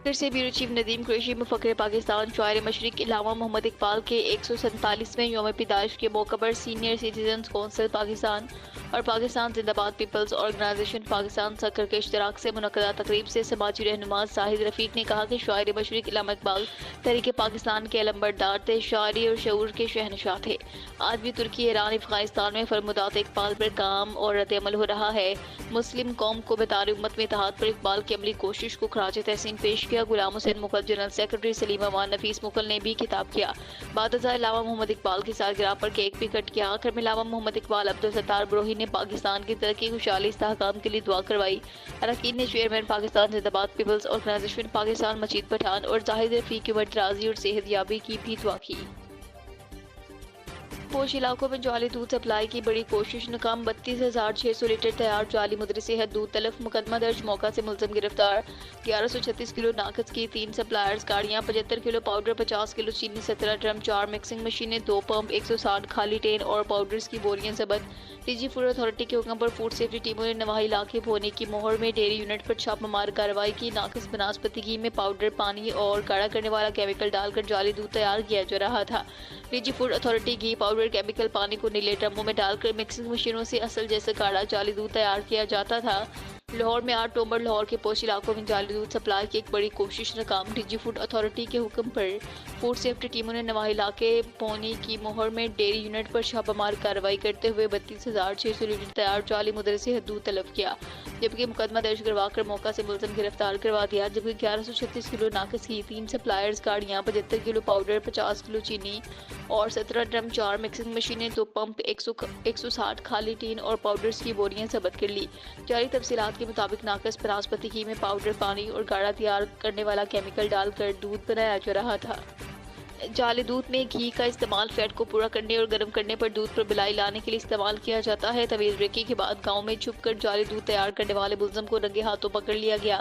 پھر سے bureau chief Nadeem Qureshi مفکر پاکستان شاعر مشرق علامہ محمد اقبال کے 147ویں یوم پیدائش کے موقع پر سینئر سٹیزنز کونسل پاکستان اور پاکستان زندہ باد پیپلز آرگنائزیشن پاکستان سکر کے اشتراک سے منعقدہ تقریب سے سماجی رہنما زاہد رفیق نے کہا کہ شاعر مشرق علامہ اقبال تحریک پاکستان کے علمبردار تھے، شاعری اور شعور کے شہنشاہ تھے۔ آج بھی ترکی، ایران، افغانستان میں فرمودات اقبال پر کام اور رد عمل ہو رہا ہے۔ مسلم قوم کو بطور امت میں اتحاد پر اقبال کی عملی کوشش کو خراج تحسین پیش کیا۔ غلام حسین مغل جنرل سیکرٹری سلیم امان نفیس مغل نے بھی خطاب کیا۔ بعد ازاں علامہ محمد اقبال کی سالگرہ پر کیک بھی کٹ کیا۔ آخر میں علامہ محمد اقبال عبدالستار بروہی نے پاکستان کی ترقی، خوشحالی، استحکام کے لیے دعا کروائی۔ اراکین نے چیئرمین پاکستان زندہ باد پیپلز آرگنائزیشن پاکستان مجید پٹھان اور زاہد رفیق کی عمر درازی اور صحت یابی کی بھی دعا کی۔ پوش علاقوں میں جعلی دودھ سپلائی کی بڑی کوشش ناکام، 32,600 لیٹر تیار جعلی مدری صحت دودھ تلف، مقدمہ درج، موقع سے ملزم گرفتار۔ 1136 کلو ناقص کی 3 سپلائرز گاڑیاں، 75 کلو پاؤڈر، 50 کلو چینی، 17 ڈرم، 4 مکسنگ مشینیں، 2 پمپ، 160 خالی ٹین اور پاؤڈرز کی بوریاں ضبط۔ ڈی جی فوڈ اتھارٹی کے حکم پر فوڈ سیفٹی ٹیموں نے نواحی علاقے بھونے کی موہر میں ڈیری یونٹ پر چھاپہ مار کارروائی کی۔ ناقص بناسپتی گھی میں پاؤڈر، پانی اور گاڑھا کرنے والا کیمیکل ڈال کر جعلی دودھ تیار کیا جا رہا تھا۔ ڈی جی فوڈ اتھارٹی گھی، پاؤڈر، کیمیکل، پانی کو نیلے ڈرموں میں ڈال کر مکسنگ مشینوں سے اصل جیسا گاڑھا جعلی دودھ تیار کیا جاتا تھا۔ لاہور میں 8 نومبر لاہور کے پوش علاقوں میں جعلی دودھ سپلائی کی ایک بڑی کوشش ناکام، ڈی جی فوڈ اتھارٹی کے حکم پر فوڈ سیفٹی ٹیموں نے نواحی علاقے بھونی کی موہر میں ڈیری یونٹ پر چھاپہ مار کارروائی کرتے ہوئے 32,600 لیٹر تیار جعلی مدری صحت دودھ تلف کیا، جبکہ مقدمہ درج کروا کر موقع سے ملزم گرفتار کروا دیا۔ جبکہ 1136 کلو ناقص کی 3 سپلائرز گاڑیاں، 75 کلو پاؤڈر، 50 کلو چینی اور 17 ڈرم، 4 مکسنگ مشینیں، 2 پمپ، 160 خالی ٹین اور پاؤڈرز کی بوریاں ضبط کر لی۔ جاری تفصیلات کے مطابق ناقص بناسپتی گھی میں پاؤڈر، پانی اور گاڑھا تیار کرنے والا کیمیکل ڈال کر دودھ بنایا جا رہا تھا۔ جعلی دودھ میں گھی کا استعمال فیٹ کو پورا کرنے اور گرم کرنے پر دودھ پر بلائی لانے کے لیے استعمال کیا جاتا ہے۔ طویل ریکی کے بعد گاؤں میں چھپ کر جعلی دودھ تیار کرنے والے ملزم کو رنگے ہاتھوں پکڑ لیا گیا۔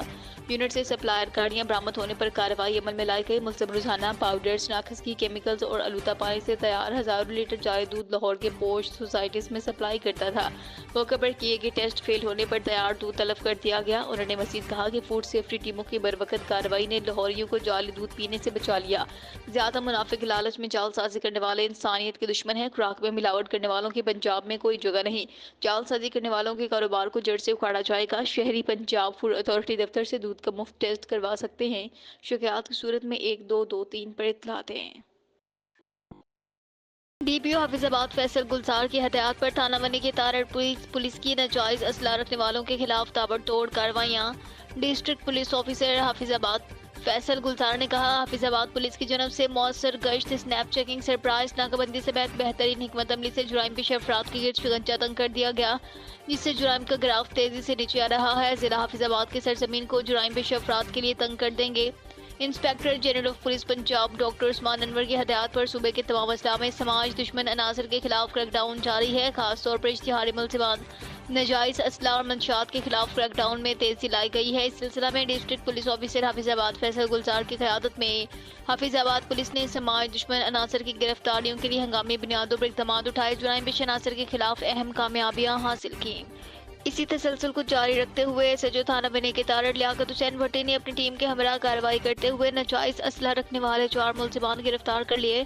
یونٹ سے سپلائر گاڑیاں برآمد ہونے پر کارروائی عمل میں لائی گئی۔ ملزم روزانہ پاؤڈرز، ناقص گھی، کیمیکلز اور آلودہ پانی سے تیار ہزاروں لیٹر جعلی دودھ لاہور کے پوش سوسائٹیز میں سپلائی کرتا تھا۔ موقع پر کیے گئے ٹیسٹ فیل ہونے پر تیار دودھ تلف کر دیا گیا۔ انہوں نے مزید کہا کہ فوڈ سیفٹی ٹیموں کی بروقت کارروائی نے لاہوریوں کو جعلی دودھ پینے سے بچا لیا۔ زیادہ منافع کے لالچ میں جعل سازی کرنے والے انسانیت کے دشمن ہیں۔ خوراک میں ملاوٹ کرنے والوں کی پنجاب میں کوئی جگہ نہیں۔ جعل سازی کرنے والوں کے کاروبار کو جڑ سے اکھاڑا جائے گا۔ شہری پنجاب فوڈ اتھارٹی دفتر سے دودھ کا مفت ٹیسٹ کروا سکتے ہیں۔ شکایات کی صورت میں 1223 پر اطلاع دیں۔ ڈی پی او حافظ آباد فیصل گلزار کی ہدایات پر تھانہ ونی کے تارڑ پولیس کی ناجائز اسلحہ رکھنے والوں کے خلاف تابڑ توڑ کارروائیاں۔ ڈسٹرکٹ پولیس آفیسر حافظ آباد فیصل گلزار نے کہا، حافظ آباد پولیس کی جانب سے مؤثر گشت، اسنیپ چیکنگ، سرپرائز ناکہ بندی سمیت بہترین حکمت عملی سے جرائم پیشہ افراد کے گرد شکنجہ تنگ کر دیا گیا، جس سے جرائم کا گراف تیزی سے نیچے آ رہا ہے۔ ضلع حافظ آباد کے سرزمین کو جرائم پیشہ افراد کے لیے تنگ کر دیں گے۔ Inspector general of police Punjab doctor Usman Anwar کی ہدایات پر صوبے کے تمام اضلاع میں سماج دشمن عناصر کے خلاف کریک ڈاؤن جاری ہے۔ خاص طور پر اشتہاری ملزمان، ناجائز اسلحہ اور منشیات کے خلاف کریک ڈاؤن میں تیزی لائی گئی ہے۔ اس سلسلہ میں ڈسٹرکٹ پولیس آفیسر حافظ آباد فیصل گلزار کی قیادت میں حافظ آباد پولیس نے سماج دشمن عناصر کی گرفتاریوں کے لیے ہنگامی بنیادوں پر اقدامات اٹھائے، جرائم پیشہ عناصر کے خلاف اہم کامیابیاں حاصل کی۔ اسی تسلسل کو جاری رکھتے ہوئے ایس ایچ او تھانہ ونی کے تارڑ لیاقت حسین بھٹی نے اپنی ٹیم کے ہمراہ کارروائی کرتے ہوئے ناجائز اسلحہ رکھنے والے 4 ملزمان گرفتار کر لیے،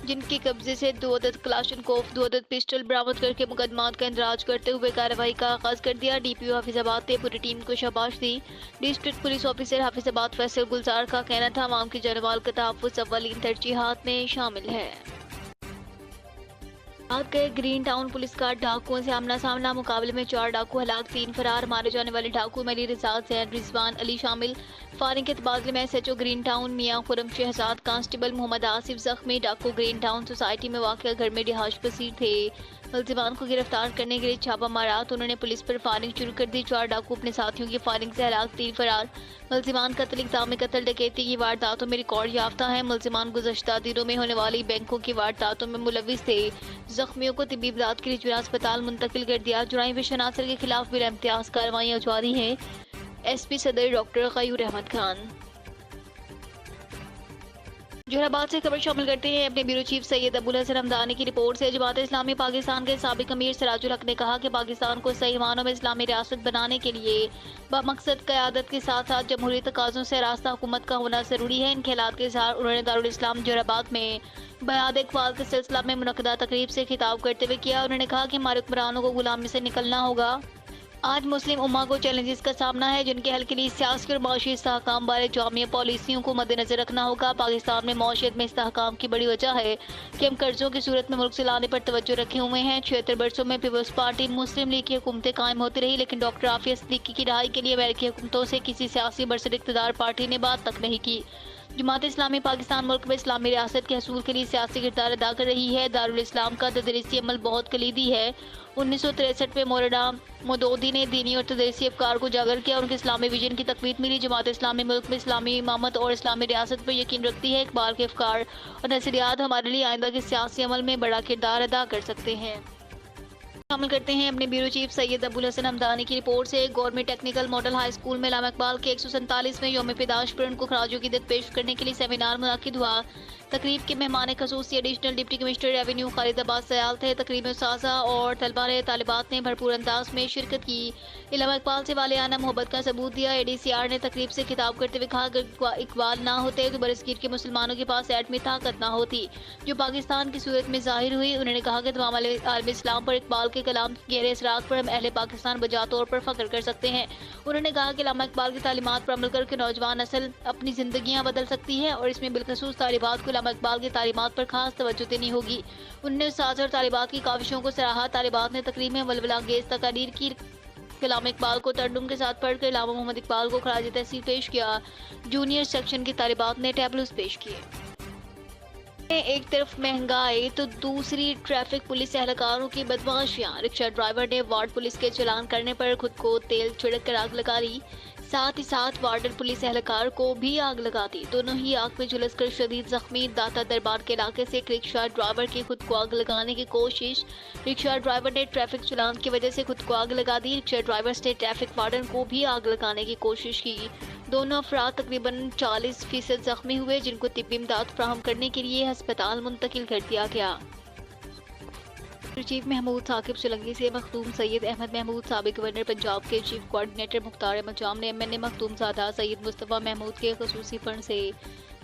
جن کے قبضے سے 2 عدد کلاشنکوف، 2 عدد پسٹل برآمد کر کے مقدمات کا اندراج کرتے ہوئے کارروائی کا آغاز کر دیا۔ ڈی پی او حافظ آباد نے پوری ٹیم کو شاباش دی۔ ڈسٹرکٹ پولیس آفیسر حافظ آباد فیصل گلزار کا کہنا تھا، عوام کی جان و مال کا تحفظ اولین ترجیحات میں شامل ہے۔ بھاگ گئے گرین ٹاؤن پولیس کا ڈاکوؤں سے آمنا سامنا، مقابلے میں 4 ڈاکو ہلاک، 3 فرار۔ مارے جانے والے ڈاکو میں علی رضا، زین، رضوان علی شامل۔ فائرنگ کے تبادلے میں S H O Green Town Mian Khurram Shahzad, constable Muhammad Asif زخمی۔ ڈاکو گرین ٹاؤن سوسائٹی میں واقع گھر میں رہائش پذیر تھے۔ ملزمان کو گرفتار کرنے کے لیے چھاپہ مارا تو انہوں نے پولیس پر فائرنگ شروع کر دی۔ 4 ڈاکو اپنے ساتھیوں کی فائرنگ سے ہلاک، 3 فرار۔ ملزمان قتل، اقدام قتل، ڈکیتی کی وارداتوں میں ریکارڈ یافتہ ہیں۔ ملزمان گزشتہ دنوں میں ہونے والی بینکوں کی وارداتوں میں ملوث تھے۔ زخمیوں کو طبی امداد کے لیے جناح اسپتال منتقل کر دیا۔ جرائم پیشہ عناصر کے خلاف بلا امتیاز کارروائیاں جاری ہیں۔ ایس پی صدر ڈاکٹر غیور احمد خان۔ جوہر آباد سے خبر شامل کرتے ہیں اپنے بیورو چیف سید ابوالحسن حمدانی کی رپورٹ سے۔ جماعت اسلامی پاکستان کے سابق امیر سراج الحق نے کہا کہ پاکستان کو صحیح معنوں میں اسلامی ریاست بنانے کے لیے بمقصد قیادت کے ساتھ ساتھ جمہوری تقاضوں سے راستہ حکومت کا ہونا ضروری ہے۔ ان خیالات کے اظہار انہوں نے دارالاسلام جوہر آباد میں بیعت اقبال کے سلسلہ میں منعقدہ تقریب سے خطاب کرتے ہوئے کیا۔ انہوں نے کہا کہ ہمارے حکمرانوں کو غلامی سے نکلنا ہوگا۔ آج مسلم امہ کو چیلنجز کا سامنا ہے جن کے حل کے لیے سیاسی اور معاشی استحکام بارے جامع پالیسیوں کو مد نظر رکھنا ہوگا۔ پاکستان میں معیشت میں استحکام کی بڑی وجہ ہے کہ ہم قرضوں کی صورت میں ملک چلانے پر توجہ رکھے ہوئے ہیں۔ 76 برسوں میں پیپلز پارٹی مسلم لیگ کی حکومتیں قائم ہوتی رہی، لیکن ڈاکٹر عافیہ صدیقی کی رہائی کے لیے امریکی حکومتوں سے کسی سیاسی برسر اقتدار پارٹی نے بات تک نہیں کی۔ جماعت اسلامی پاکستان ملک میں اسلامی ریاست کے حصول کے لیے سیاسی کردار ادا کر رہی ہے۔ دارالاسلام کا تدریسی عمل بہت کلیدی ہے۔ 1963 میں مولانا مودودی نے دینی اور تدریسی افکار کو اجاگر کیا اور ان کے اسلامی ویژن کی تقویت ملی۔ جماعت اسلامی ملک میں اسلامی امامت اور اسلامی ریاست پر یقین رکھتی ہے۔ اقبال کے افکار اور نظریات ہمارے لیے آئندہ کے سیاسی عمل میں بڑا کردار ادا کر سکتے ہیں۔ شامل کرتے ہیں اپنے بیورو چیف سید ابوالحسن حمدانی کی رپورٹ سے۔ Government technical model high school میں علامہ اقبال کے 147ویں یوم پیدائش پر ان کو خراج عقیدت پیش کرنے کے لیے سیمینار منعقد ہوا۔ تقریب کے مہمان خصوصی ایڈیشنل ڈپٹی کمشنر ریونیو خالد عباس سیال تھے۔ تقریب میں اساتذہ اور طالبات نے بھرپور انداز میں شرکت کی، علامہ اقبال سے والہانہ محبت کا ثبوت دیا۔ اے ڈی سی آر نے تقریب سے خطاب کرتے ہوئے کہا کہ اقبال نہ ہوتے تو برصغیر کے مسلمانوں کے پاس ایٹمی طاقت نہ ہوتی جو پاکستان کی صورت میں ظاہر ہوئی۔ انہوں نے کہا کہ تمام عالم اسلام پر اقبال کے کلام کے گہرے اثرات پر ہم اہل پاکستان بجا طور پر فخر کر سکتے ہیں۔ انہوں نے کہا کہ علامہ اقبال کی تعلیمات پر عمل کر کے نوجوان نسل اپنی زندگیاں بدل سکتی ہے اور اس میں بالخصوص طالبات کو علامہ اقبال کی تعلیمات پر خاص توجہ دینی ہوگی۔ انہوں نے اساتذہ اور طالبات کی کاوشوں کو سراہا۔ طالبات نے تقریب میں ولولہ انگیز تقاریر کی، کلام اقبال کو ترنم کے ساتھ پڑھ کر علامہ محمد اقبال کو خراج تحسین پیش کیا۔ جونیئر سیکشن کی طالبات نے ٹیبلوز پیش کیے۔ ایک طرف مہنگائی تو دوسری ٹریفک پولیس اہلکاروں کی بدمعاشیاں۔ رکشہ ڈرائیور نے وارڈ پولیس کے چلان کرنے پر خود کو تیل چھڑک کر آگ لگا لی، ساتھ ہی ساتھ وارڈر پولیس اہلکار کو بھی آگ لگا دی۔ دونوں ہی آگ میں جھلس کر شدید زخمی۔ داتا دربار کے علاقے سے ایک رکشہ ڈرائیور کی خود کو آگ لگانے کی کوشش۔ رکشہ ڈرائیور نے ٹریفک چلان کی وجہ سے خود کو آگ لگا دی۔ رکشہ ڈرائیور نے ٹریفک وارڈن کو بھی آگ لگانے کی کوشش کی۔ دونوں افراد تقریباً 40% زخمی ہوئے جن کو طبی امداد فراہم کرنے کے لیے ہسپتال منتقل کر دیا گیا۔ چیف محمود ثاقب سولنگی سے مخدوم سید احمد محمود، سابق گورنر پنجاب کے چیف کوارڈینیٹر مختار احمد جام نے MNA مخدوم زادہ سید مصطفیٰ محمود کے خصوصی فنڈ سے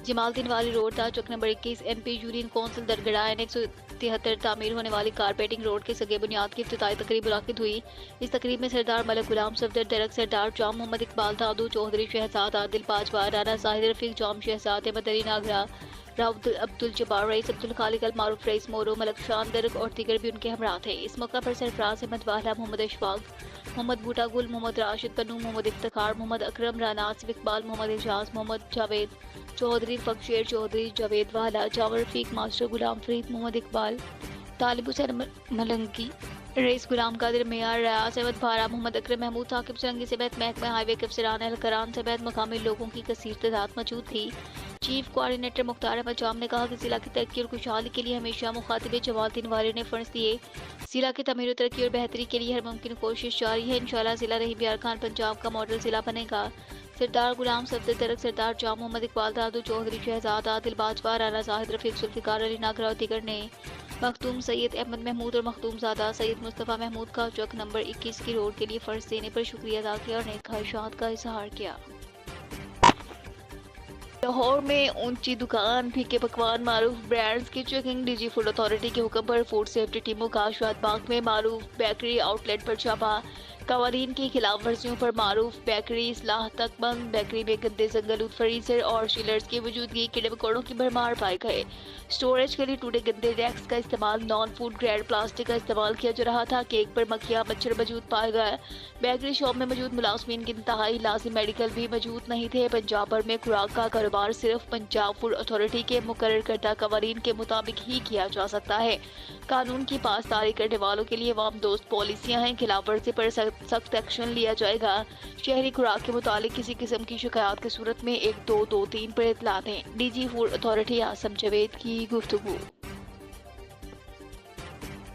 جمال الدین والی روڈ تا چک number 21 MP union council Dargarh N 173 تعمیر ہونے والی کارپیٹنگ روڈ کے سگے بنیاد کی افتتاحی تقریب منعقد ہوئی۔ اس تقریب میں سردار ملک غلام صفدر درک، سردار جام محمد اقبال دادو چودھری، شہزاد عادل باجوہ، رانا زاہد رفیق جام، شہزاد احمد علی ناگرہ، راؤ عبدالجبار رئیس، عبدالخالق المعروف رئیس مورو، ملک شان درک اور دیگر بھی ان کے ہمراہ تھے۔ اس موقع پر سرفراز احمد والا، محمد اشفاق، محمد بوٹا گل، محمد راشد بنو، محمد افتخار، محمد اکرم، رانا آصف اقبال، محمد اعجاز، محمد جاوید چودھری، فقشیر چودھری، جاوید والا، جاور رفیق، ماسٹر غلام فرید، محمد اقبال، طالب حسین ملنگی، رئیس غلام قادر میار، ریاض احمد بھارا، محمد اکرم محمود ثاقب سولنگی سمیت محکمہ ہائی وے کے افسران اہلکاران سمیت مقامی لوگوں کی کثیر تعداد موجود تھی۔ چیف کوارڈینیٹر مختار احمد جام نے کہا کہ ضلع کی ترقی اور خوشحالی کے لیے ہمیشہ مخاطب جمال الدین والی نے فنڈز دیے۔ ضلع کی تعمیر و ترقی اور بہتری کے لیے ہر ممکن کوشش جاری ہے۔ انشاءاللہ ضلع رحیم یار خان پنجاب کا ماڈل ضلع بنے گا۔ سردار غلام صفدر درک، سردار جام محمد اقبال دادو چودھری، شہزاد عادل باجوہ، رانا زاہد رفیق، ذوالفقار علی ناگرہ اور دیگر نے مخدوم سید احمد محمود اور مخدوم زادہ سید مصطفیٰ محمود کا چک نمبر 21 کی روڈ کے لیے فنڈز دینے پر شکریہ ادا کیا اور نیک خواہشات کا اظہار کیا۔ لاہور میں اونچی دکان پھیکے پکوان معروف برانڈز کی checking. D G food authority کے حکم پر فوڈ سیفٹی ٹیموں کا شاد باغ میں معروف بیکری آؤٹ لیٹ پر چھاپا۔ قوانین کی خلاف ورزیوں پر معروف بیکری اصلاح تک بند۔ بیکری میں گندے زنگلود فریزر اور چیلرز کی موجودگی، کیڑے مکوڑوں کی بھرمار پائے گئے۔ اسٹوریج کے لیے ٹوٹے گندے ریکس کا استعمال، نان فوڈ گریڈ پلاسٹک کا استعمال کیا جا رہا تھا۔ کیک پر مکھیاں مچھر موجود پائے گئے۔ بیکری شاپ میں موجود ملازمین کی انتہائی لازم میڈیکل بھی موجود نہیں تھے۔ پنجاب بھر میں خوراک کا کاروبار صرف پنجاب فوڈ اتھارٹی کے مقرر کردہ قوانین کے مطابق ہی کیا جا سکتا ہے۔ قانون کی پاسداری کرنے والوں کے لیے عوام دوست پالیسیاں ہیں۔ خلاف ورزی پر سخت ایکشن لیا جائے گا۔ شہری خوراک کے متعلق کسی قسم کی شکایات کی صورت میں 1223 پر اطلاع دیں۔ D G food authority Asim Javed کی گفتگو۔